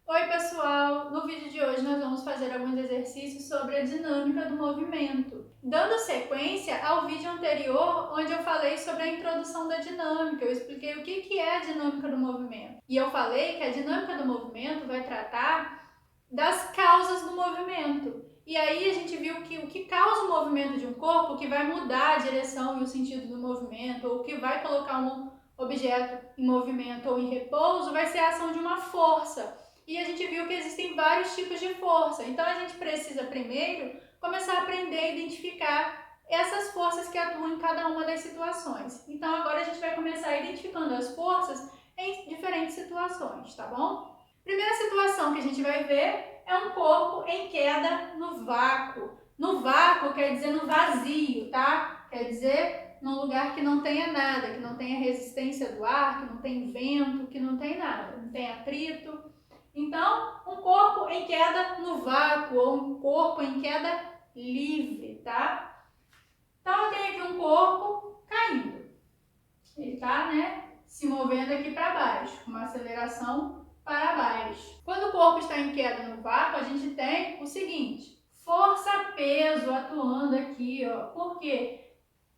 Oi pessoal, no vídeo de hoje nós vamos fazer alguns exercícios sobre a dinâmica do movimento. Dando sequência ao vídeo anterior, onde eu falei sobre a introdução da dinâmica, eu expliquei o que é a dinâmica do movimento. E eu falei que a dinâmica do movimento vai tratar das causas do movimento. E aí a gente viu que o que causa o movimento de um corpo, o que vai mudar a direção e o sentido do movimento, ou o que vai colocar um objeto em movimento ou em repouso, vai ser a ação de uma força. E a gente viu que existem vários tipos de força. Então a gente precisa primeiro começar a aprender a identificar essas forças que atuam em cada uma das situações. Então agora a gente vai começar identificando as forças em diferentes situações, tá bom? Primeira situação que a gente vai ver é um corpo em queda no vácuo. No vácuo quer dizer no vazio, tá? Quer dizer num lugar que não tenha nada, que não tenha resistência do ar, que não tem vento, que não tem nada, não tem atrito. Então, um corpo em queda no vácuo ou um corpo em queda livre, tá? Então, eu tenho aqui um corpo caindo. Ele tá, se movendo aqui para baixo, com uma aceleração para baixo. Quando o corpo está em queda no vácuo, a gente tem o seguinte: força-peso atuando aqui, ó. Por quê?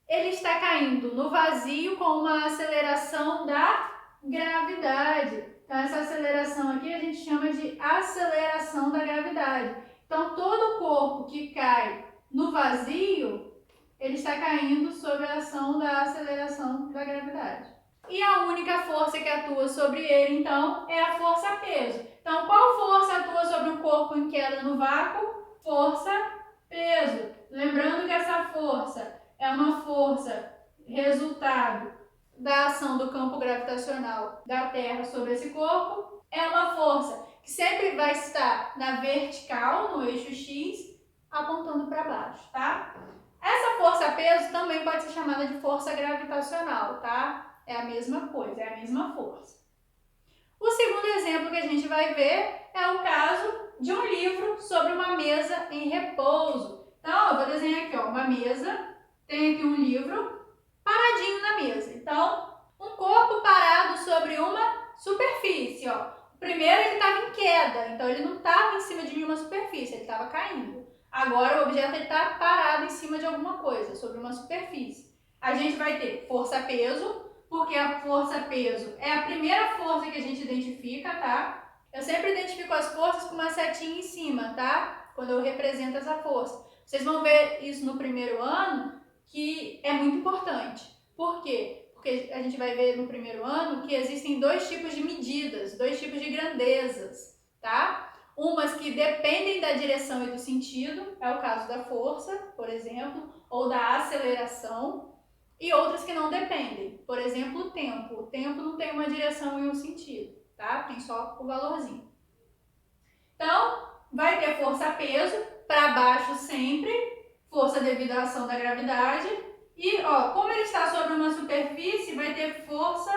Ele está caindo no vazio com uma aceleração da gravidade. Então, essa aceleração aqui a gente chama de aceleração da gravidade. Então, todo corpo que cai no vazio, ele está caindo sob a ação da aceleração da gravidade. E a única força que atua sobre ele, então, é a força-peso. Então, qual força atua sobre um corpo em queda no vácuo? Força-peso. Lembrando que essa força é uma força resultado da ação do campo gravitacional da Terra sobre esse corpo. É uma força que sempre vai estar na vertical, no eixo X, apontando para baixo, tá? Essa força-peso também pode ser chamada de força gravitacional, tá? É a mesma coisa, é a mesma força. O segundo exemplo que a gente vai ver é o caso de um livro sobre uma mesa em repouso. Então, eu vou desenhar aqui, ó, uma mesa, tem aqui um livro paradinho na mesa. Então, um corpo parado sobre uma superfície, ó. O primeiro ele estava em queda, então ele não estava em cima de nenhuma superfície, ele estava caindo. Agora o objeto está parado em cima de alguma coisa, sobre uma superfície. A gente vai ter força-peso, porque a força-peso é a primeira força que a gente identifica, tá? Eu sempre identifico as forças com uma setinha em cima, tá? Quando eu represento essa força. Vocês vão ver isso no primeiro ano, que é muito importante. Por quê? Porque a gente vai ver no primeiro ano que existem dois tipos de medidas, dois tipos de grandezas, tá? Umas que dependem da direção e do sentido, é o caso da força, por exemplo, ou da aceleração, e outras que não dependem. Por exemplo, o tempo. O tempo não tem uma direção e um sentido, tá? Tem só o valorzinho. Então, vai ter força-peso para baixo sempre, força devido à ação da gravidade. E, ó, como ele está sobre uma superfície, vai ter força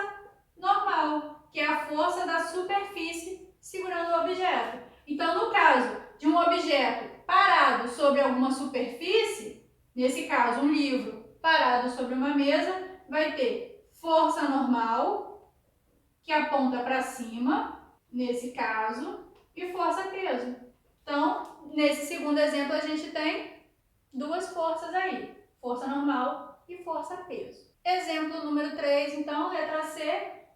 normal, que é a força da superfície segurando o objeto. Então, no caso de um objeto parado sobre alguma superfície, nesse caso um livro parado sobre uma mesa, vai ter força normal, que aponta para cima, nesse caso, e força-peso. Então, nesse segundo exemplo, a gente tem duas forças aí, força normal e força-peso. Exemplo número 3, então, letra C,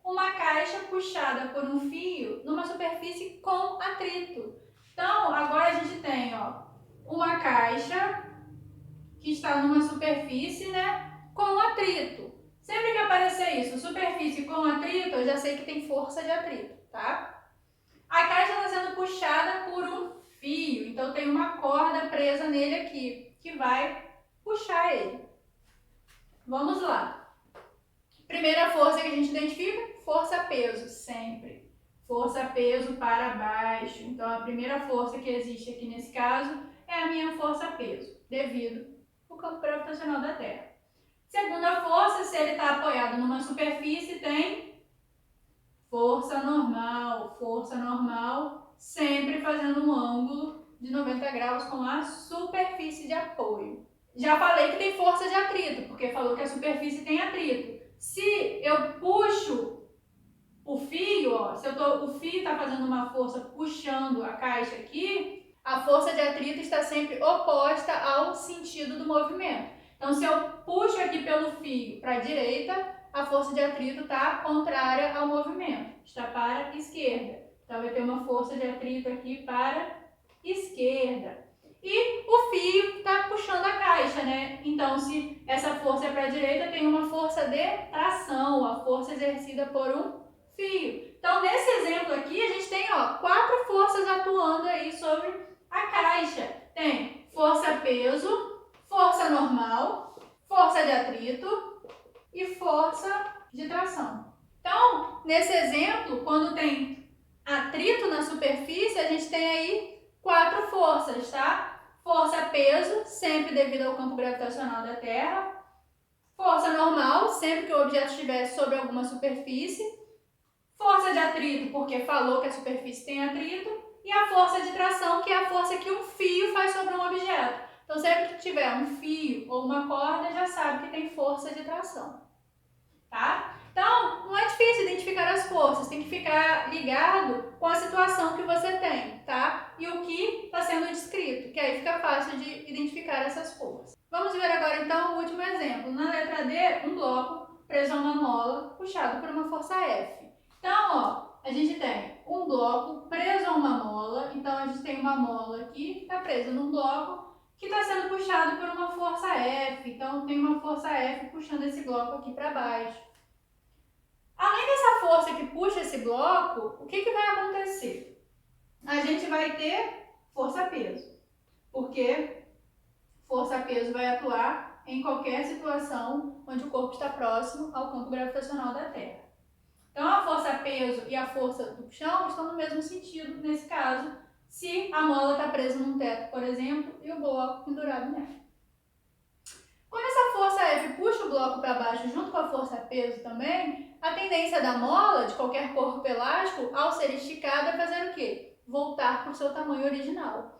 uma caixa puxada por um fio numa superfície com atrito. Então, agora a gente tem, ó, uma caixa que está numa superfície, com atrito. Sempre que aparecer isso, superfície com atrito, eu já sei que tem força de atrito, tá? A caixa está sendo puxada por um fio, então tem uma corda presa nele aqui, que vai puxar ele. Vamos lá. Primeira força que a gente identifica, força-peso, sempre. Força-peso para baixo. Então, a primeira força que existe aqui nesse caso é a minha força-peso, devido ao campo gravitacional da Terra. Segunda força, se ele está apoiado numa superfície, tem força normal, sempre fazendo um ângulo de 90 graus com a superfície de apoio. Já falei que tem força de atrito, porque falou que a superfície tem atrito. Se eu puxo o fio, ó, o fio está fazendo uma força puxando a caixa aqui, a força de atrito está sempre oposta ao sentido do movimento. Então, se eu puxo aqui pelo fio para a direita, a força de atrito está contrária ao movimento, está para a esquerda. Então, vai ter uma força de atrito aqui para a esquerda. E o fio está puxando a caixa, né? Então, se essa força é para a direita, tem uma força de tração, a força exercida por um fio. Então, nesse exemplo aqui, a gente tem 4 forças atuando aí sobre a caixa. Tem força-peso, força normal, força de atrito e força de tração. Então, nesse exemplo, quando tem atrito na superfície, a gente tem aí 4 forças, tá? Força-peso, sempre devido ao campo gravitacional da Terra. Força normal, sempre que o objeto estiver sobre alguma superfície. Força de atrito, porque falou que a superfície tem atrito. E a força de tração, que é a força que um fio faz sobre um objeto. Então, sempre que tiver um fio ou uma corda, já sabe que tem força de tração. Tá? Então, não é difícil identificar as forças, tem que ficar ligado com a situação que você tem, tá? E o que está sendo descrito, que aí fica fácil de identificar essas forças. Vamos ver agora, então, o último exemplo. Na letra D, um bloco preso a uma mola puxado por uma força F. Então, a gente tem um bloco preso a uma mola, então a gente tem uma mola aqui que está presa num bloco que está sendo puxado por uma força F. Então, tem uma força F puxando esse bloco aqui para baixo. Além dessa força que puxa esse bloco, o que vai acontecer? A gente vai ter força-peso, porque força-peso vai atuar em qualquer situação onde o corpo está próximo ao campo gravitacional da Terra. Então, a força-peso e a força do chão estão no mesmo sentido, nesse caso, se a mola está presa num teto, por exemplo, e o bloco pendurado nela. Quando essa força F puxa o bloco para baixo junto com a força-peso também, a tendência da mola, de qualquer corpo elástico, ao ser esticada, é fazer o quê? Voltar para o seu tamanho original.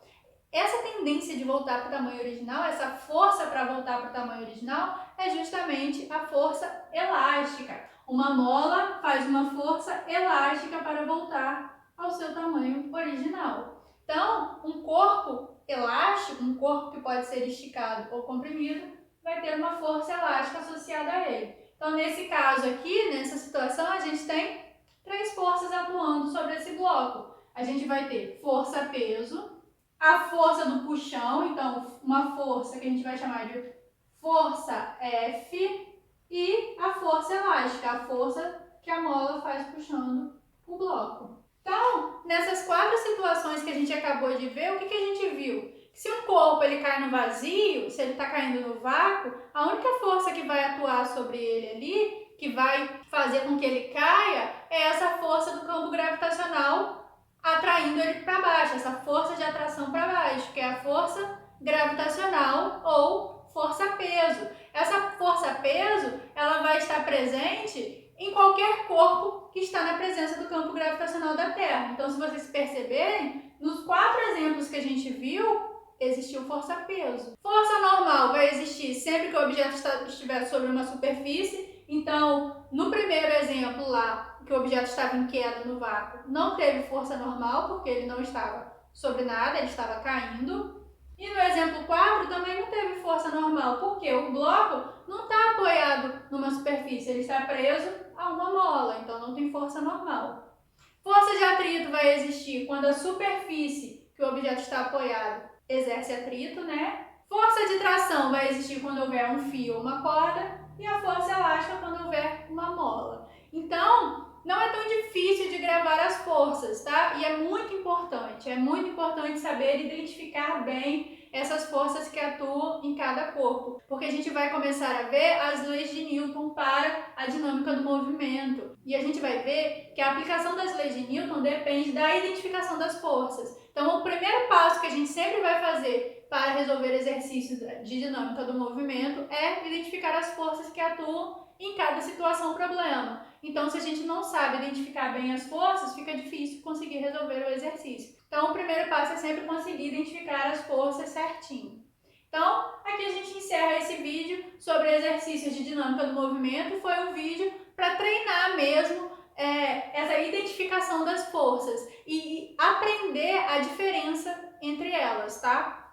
Essa tendência de voltar para o tamanho original, essa força para voltar para o tamanho original, é justamente a força elástica. Uma mola faz uma força elástica para voltar ao seu tamanho original. Então, um corpo elástico, um corpo que pode ser esticado ou comprimido, vai ter uma força elástica associada a ele. Então, nesse caso aqui, nessa situação, a gente tem 3 forças atuando sobre esse bloco. A gente vai ter força-peso, a força do puxão, então uma força que a gente vai chamar de força F, e a força elástica, a força que a mola faz puxando o bloco. Então, nessas 4 situações que a gente acabou de ver, o que a gente viu? Se um corpo ele cai no vazio, se ele está caindo no vácuo, a única força que vai atuar sobre ele ali, que vai fazer com que ele caia, é essa força do campo gravitacional atraindo ele para baixo, essa força de atração para baixo, que é a força gravitacional ou força-peso. Essa força-peso, ela vai estar presente em qualquer corpo que está na presença do campo gravitacional da Terra. Então, se vocês perceberem, nos 4 exemplos que a gente viu, existiu força-peso. Força normal vai existir sempre que o objeto estiver sobre uma superfície. Então, no primeiro exemplo lá, que o objeto estava em queda no vácuo, não teve força normal, porque ele não estava sobre nada, ele estava caindo. E no exemplo 4 também não teve força normal, porque o bloco não está apoiado numa superfície, ele está preso a uma mola, então não tem força normal. Força de atrito vai existir quando a superfície que o objeto está apoiado exerce atrito, né? Força de tração vai existir quando houver um fio ou uma corda, e a força elástica quando houver uma mola. Então, não é tão difícil de gravar as forças, tá? E é muito importante saber identificar bem essas forças que atuam em cada corpo, porque a gente vai começar a ver as leis de Newton para a dinâmica do movimento. E a gente vai ver que a aplicação das leis de Newton depende da identificação das forças. Então, o primeiro passo que a gente sempre vai fazer para resolver exercícios de dinâmica do movimento é identificar as forças que atuam em cada situação problema. Então, se a gente não sabe identificar bem as forças, fica difícil conseguir resolver o exercício. Então, o primeiro passo é sempre conseguir identificar as forças certinho. Então, aqui a gente encerra esse vídeo sobre exercícios de dinâmica do movimento. Foi um vídeo para treinar mesmo essa identificação identificação das forças e aprender a diferença entre elas, tá?